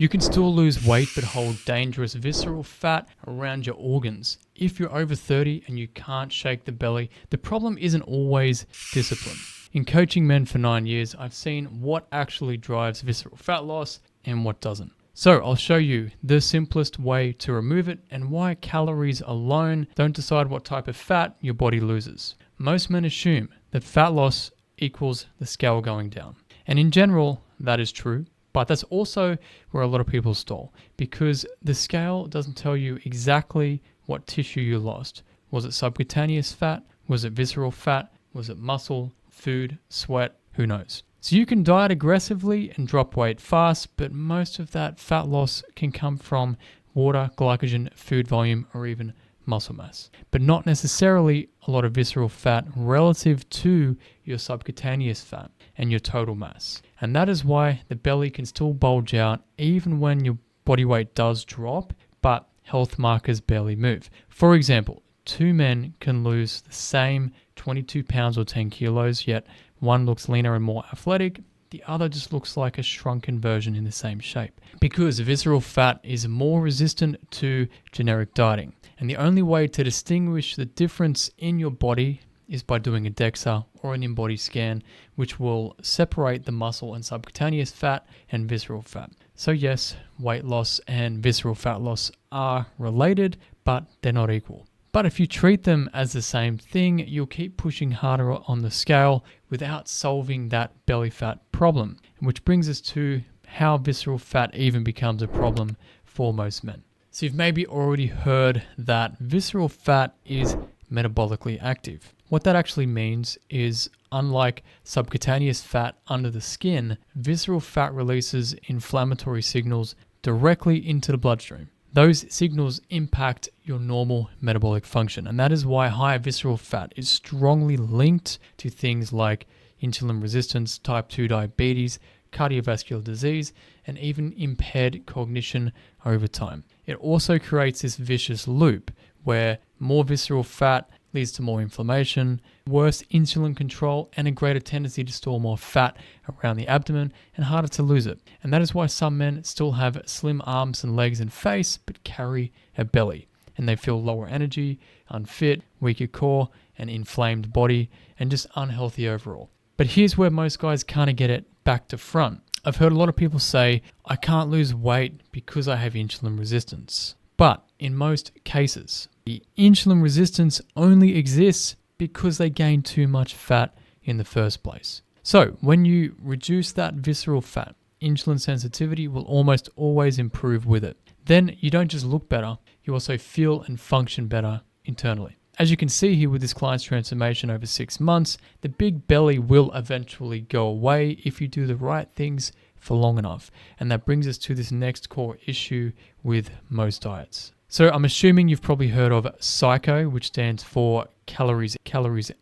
You can still lose weight but hold dangerous visceral fat around your organs. If you're over 30 and you can't shake the belly, the problem isn't always discipline. In coaching men for 9 years, I've seen what actually drives visceral fat loss and what doesn't. So I'll show you the simplest way to remove it and why calories alone don't decide what type of fat your body loses. Most men assume that fat loss equals the scale going down. And in general, that is true. But that's also where a lot of people stall, because the scale doesn't tell you exactly what tissue you lost. Was it subcutaneous fat? Was it visceral fat? Was it muscle, food, sweat? Who knows? So you can diet aggressively and drop weight fast, but most of that fat loss can come from water, glycogen, food volume, or even muscle mass, but not necessarily a lot of visceral fat relative to your subcutaneous fat and your total mass. And that is why the belly can still bulge out even when your body weight does drop, but health markers barely move. For example, two men can lose the same 22 pounds or 10 kilos, yet one looks leaner and more athletic, the other just looks like a shrunken version in the same shape. Because visceral fat is more resistant to generic dieting. And the only way to distinguish the difference in your body is by doing a DEXA or an in-body scan, which will separate the muscle and subcutaneous fat and visceral fat. So yes, weight loss and visceral fat loss are related, but they're not equal. But if you treat them as the same thing, you'll keep pushing harder on the scale without solving that belly fat problem, which brings us to how visceral fat even becomes a problem for most men. So you've maybe already heard that visceral fat is metabolically active. What that actually means is, unlike subcutaneous fat under the skin, visceral fat releases inflammatory signals directly into the bloodstream. Those signals impact your normal metabolic function, and that is why high visceral fat is strongly linked to things like insulin resistance, type 2 diabetes, cardiovascular disease, and even impaired cognition over time. It also creates this vicious loop where more visceral fat leads to more inflammation, worse insulin control, and a greater tendency to store more fat around the abdomen and harder to lose it. And that is why some men still have slim arms and legs and face, but carry a belly. And they feel lower energy, unfit, weaker core, an inflamed body, and just unhealthy overall. But here's where most guys kind of get it back to front. I've heard a lot of people say, I can't lose weight because I have insulin resistance. But in most cases, the insulin resistance only exists because they gain too much fat in the first place. So when you reduce that visceral fat, insulin sensitivity will almost always improve with it. Then you don't just look better, you also feel and function better internally. As you can see here with this client's transformation over 6 months, the big belly will eventually go away if you do the right things for long enough. And that brings us to this next core issue with most diets. So I'm assuming you've probably heard of PSYCHO, which stands for calories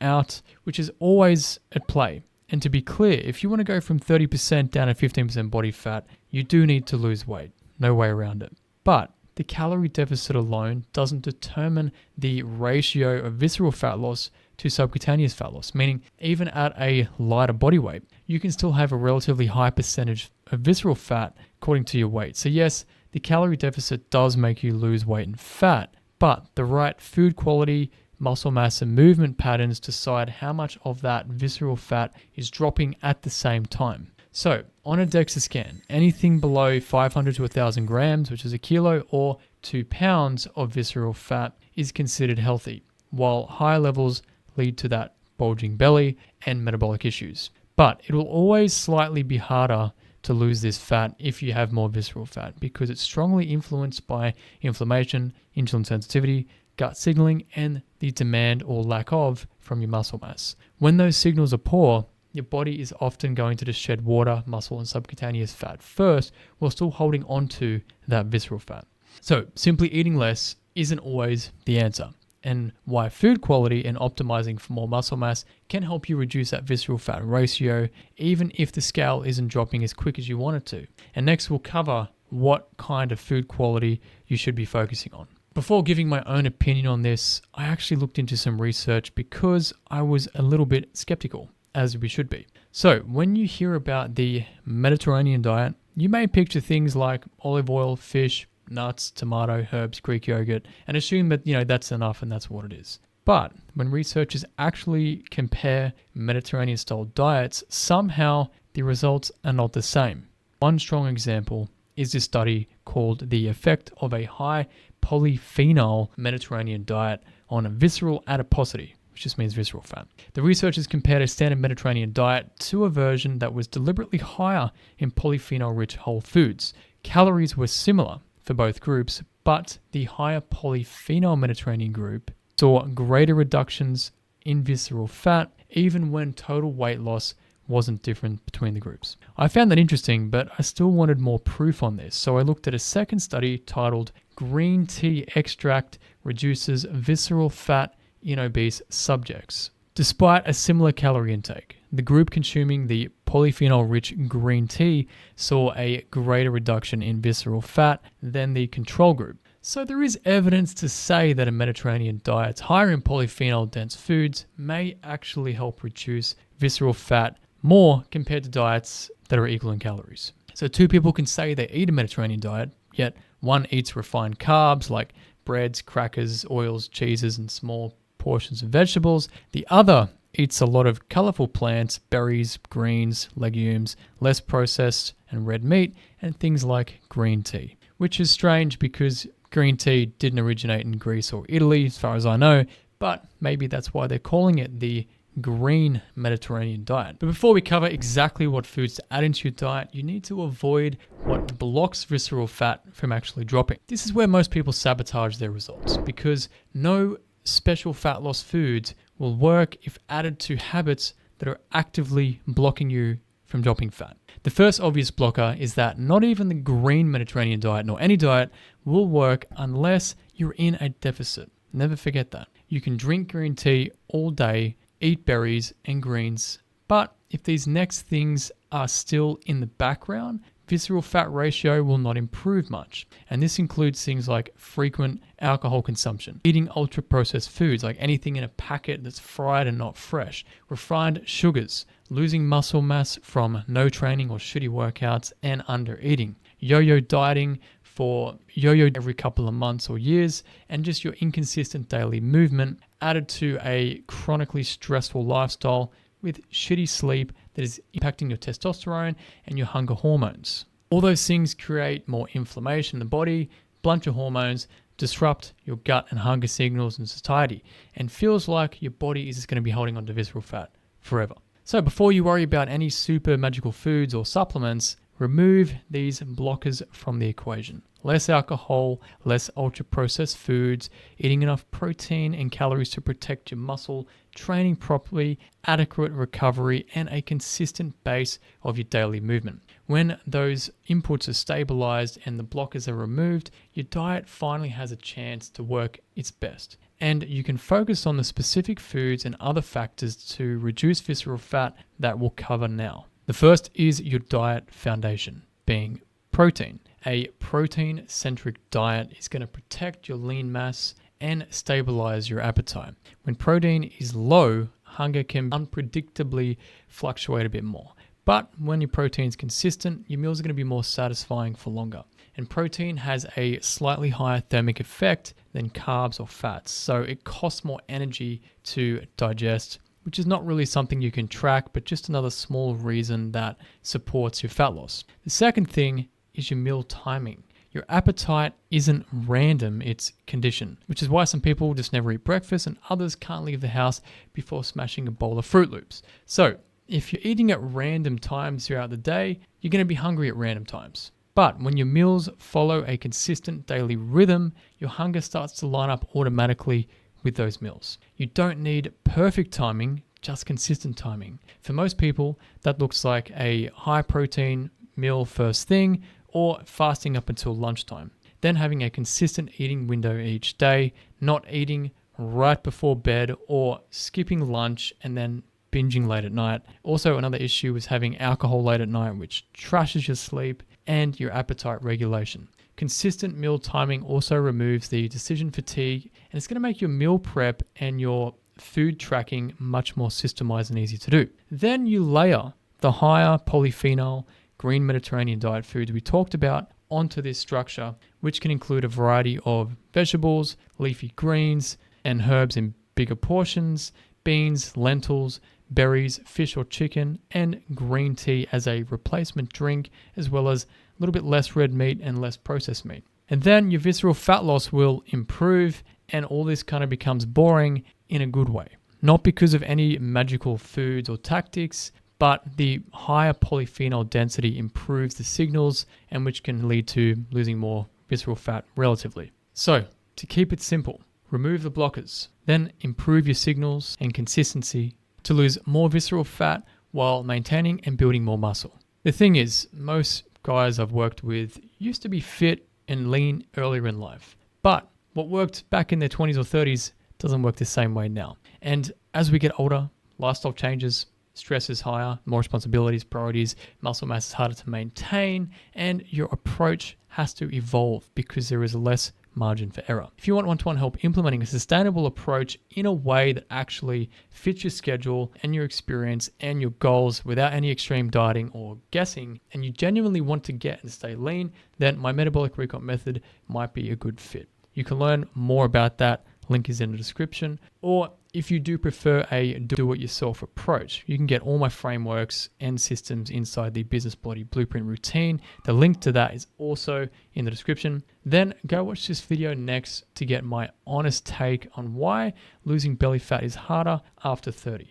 out, which is always at play. And to be clear, if you want to go from 30% down to 15% body fat, you do need to lose weight. No way around it. But the calorie deficit alone doesn't determine the ratio of visceral fat loss to subcutaneous fat loss, meaning even at a lighter body weight, you can still have a relatively high percentage of visceral fat according to your weight. So yes, the calorie deficit does make you lose weight and fat, but the right food quality, muscle mass, and movement patterns decide how much of that visceral fat is dropping at the same time. So on a DEXA scan, anything below 500 to 1,000 grams, which is a kilo, or 2 pounds of visceral fat is considered healthy, while high levels lead to that bulging belly and metabolic issues. But it will always slightly be harder to lose this fat if you have more visceral fat, because it's strongly influenced by inflammation, insulin sensitivity, gut signaling, and the demand or lack of from your muscle mass. When those signals are poor, your body is often going to just shed water, muscle, and subcutaneous fat first, while still holding on to that visceral fat. So simply eating less isn't always the answer, and why food quality and optimizing for more muscle mass can help you reduce that visceral fat ratio, even if the scale isn't dropping as quick as you want it to. And next we'll cover what kind of food quality you should be focusing on. Before giving my own opinion on this, I actually looked into some research because I was a little bit skeptical, as we should be. So when you hear about the Mediterranean diet, You may picture things like olive oil, fish, nuts, tomato, herbs, Greek yogurt, and assume that, that's enough and that's what it is. But when researchers actually compare Mediterranean-style diets, somehow the results are not the same. One strong example is this study called The Effect of a High Polyphenol Mediterranean Diet on Visceral Adiposity, which just means visceral fat. The researchers compared a standard Mediterranean diet to a version that was deliberately higher in polyphenol-rich whole foods. Calories were similar for both groups, but the higher polyphenol Mediterranean group saw greater reductions in visceral fat, even when total weight loss wasn't different between the groups. I found that interesting, but I still wanted more proof on this, so I looked at a second study titled Green Tea Extract Reduces Visceral Fat in Obese Subjects. Despite a similar calorie intake, the group consuming the polyphenol-rich green tea saw a greater reduction in visceral fat than the control group. So there is evidence to say that a Mediterranean diet higher in polyphenol-dense foods may actually help reduce visceral fat more compared to diets that are equal in calories. So two people can say they eat a Mediterranean diet, yet one eats refined carbs like breads, crackers, oils, cheeses, and small portions of vegetables. The other eats a lot of colorful plants, berries, greens, legumes, less processed and red meat, and things like green tea. Which is strange because green tea didn't originate in Greece or Italy, as far as I know, but maybe that's why they're calling it the green Mediterranean diet. But before we cover exactly what foods to add into your diet, you need to avoid what blocks visceral fat from actually dropping. This is where most people sabotage their results, because no special fat loss foods will work if added to habits that are actively blocking you from dropping fat. The first obvious blocker is that not even the green Mediterranean diet, nor any diet, will work unless you're in a deficit. Never forget that. You can drink green tea all day, eat berries and greens, but if these next things are still in the background, visceral fat ratio will not improve much. And this includes things like frequent alcohol consumption, eating ultra-processed foods like anything in a packet that's fried and not fresh, refined sugars, losing muscle mass from no training or shitty workouts, and under-eating, yo-yo dieting for yo-yo every couple of months or years, and just your inconsistent daily movement added to a chronically stressful lifestyle with shitty sleep that is impacting your testosterone and your hunger hormones. All those things create more inflammation in the body, blunt your hormones, disrupt your gut and hunger signals in satiety, and feels like your body is just going to be holding on to visceral fat forever. So before you worry about any super magical foods or supplements, remove these blockers from the equation. Less alcohol, less ultra-processed foods, eating enough protein and calories to protect your muscle, training properly, adequate recovery, and a consistent base of your daily movement. When those inputs are stabilized and the blockers are removed, your diet finally has a chance to work its best. And you can focus on the specific foods and other factors to reduce visceral fat that we'll cover now. The first is your diet foundation, being protein. A protein-centric diet is going to protect your lean mass and stabilize your appetite. When protein is low, hunger can unpredictably fluctuate a bit more. But when your protein is consistent, your meals are going to be more satisfying for longer. And protein has a slightly higher thermic effect than carbs or fats, so it costs more energy to digest, which is not really something you can track, but just another small reason that supports your fat loss. The second thing is your meal timing. Your appetite isn't random, it's conditioned, which is why some people just never eat breakfast and others can't leave the house before smashing a bowl of Fruit Loops. So if you're eating at random times throughout the day, you're going to be hungry at random times. But when your meals follow a consistent daily rhythm, your hunger starts to line up automatically with those meals. You don't need perfect timing, just consistent timing. For most people, that looks like a high protein meal first thing or fasting up until lunchtime. Then having a consistent eating window each day, not eating right before bed or skipping lunch and then binging late at night. Also, another issue is having alcohol late at night, which trashes your sleep and your appetite regulation. Consistent meal timing also removes the decision fatigue, and it's going to make your meal prep and your food tracking much more systemized and easy to do. Then you layer the higher polyphenol green Mediterranean diet foods we talked about onto this structure, which can include a variety of vegetables, leafy greens, and herbs in bigger portions, beans, lentils, berries, fish or chicken, and green tea as a replacement drink, as well as a little bit less red meat and less processed meat. And then your visceral fat loss will improve, and all this kind of becomes boring in a good way. Not because of any magical foods or tactics, but the higher polyphenol density improves the signals, and which can lead to losing more visceral fat relatively. So, to keep it simple, remove the blockers, then improve your signals and consistency to lose more visceral fat while maintaining and building more muscle. The thing is, most guys I've worked with used to be fit and lean earlier in life, but what worked back in their 20s or 30s doesn't work the same way now. And as we get older, lifestyle changes, stress is higher, more responsibilities, priorities, muscle mass is harder to maintain, and your approach has to evolve because there is less margin for error. If you want one-to-one help implementing a sustainable approach in a way that actually fits your schedule and your experience and your goals without any extreme dieting or guessing, and you genuinely want to get and stay lean, then my metabolic recomp method might be a good fit. You can learn more about that. Link is in the description. Or if you do prefer a do-it-yourself approach, you can get all my frameworks and systems inside the Business Body Blueprint routine. The link to that is also in the description. Then go watch this video next to get my honest take on why losing belly fat is harder after 30.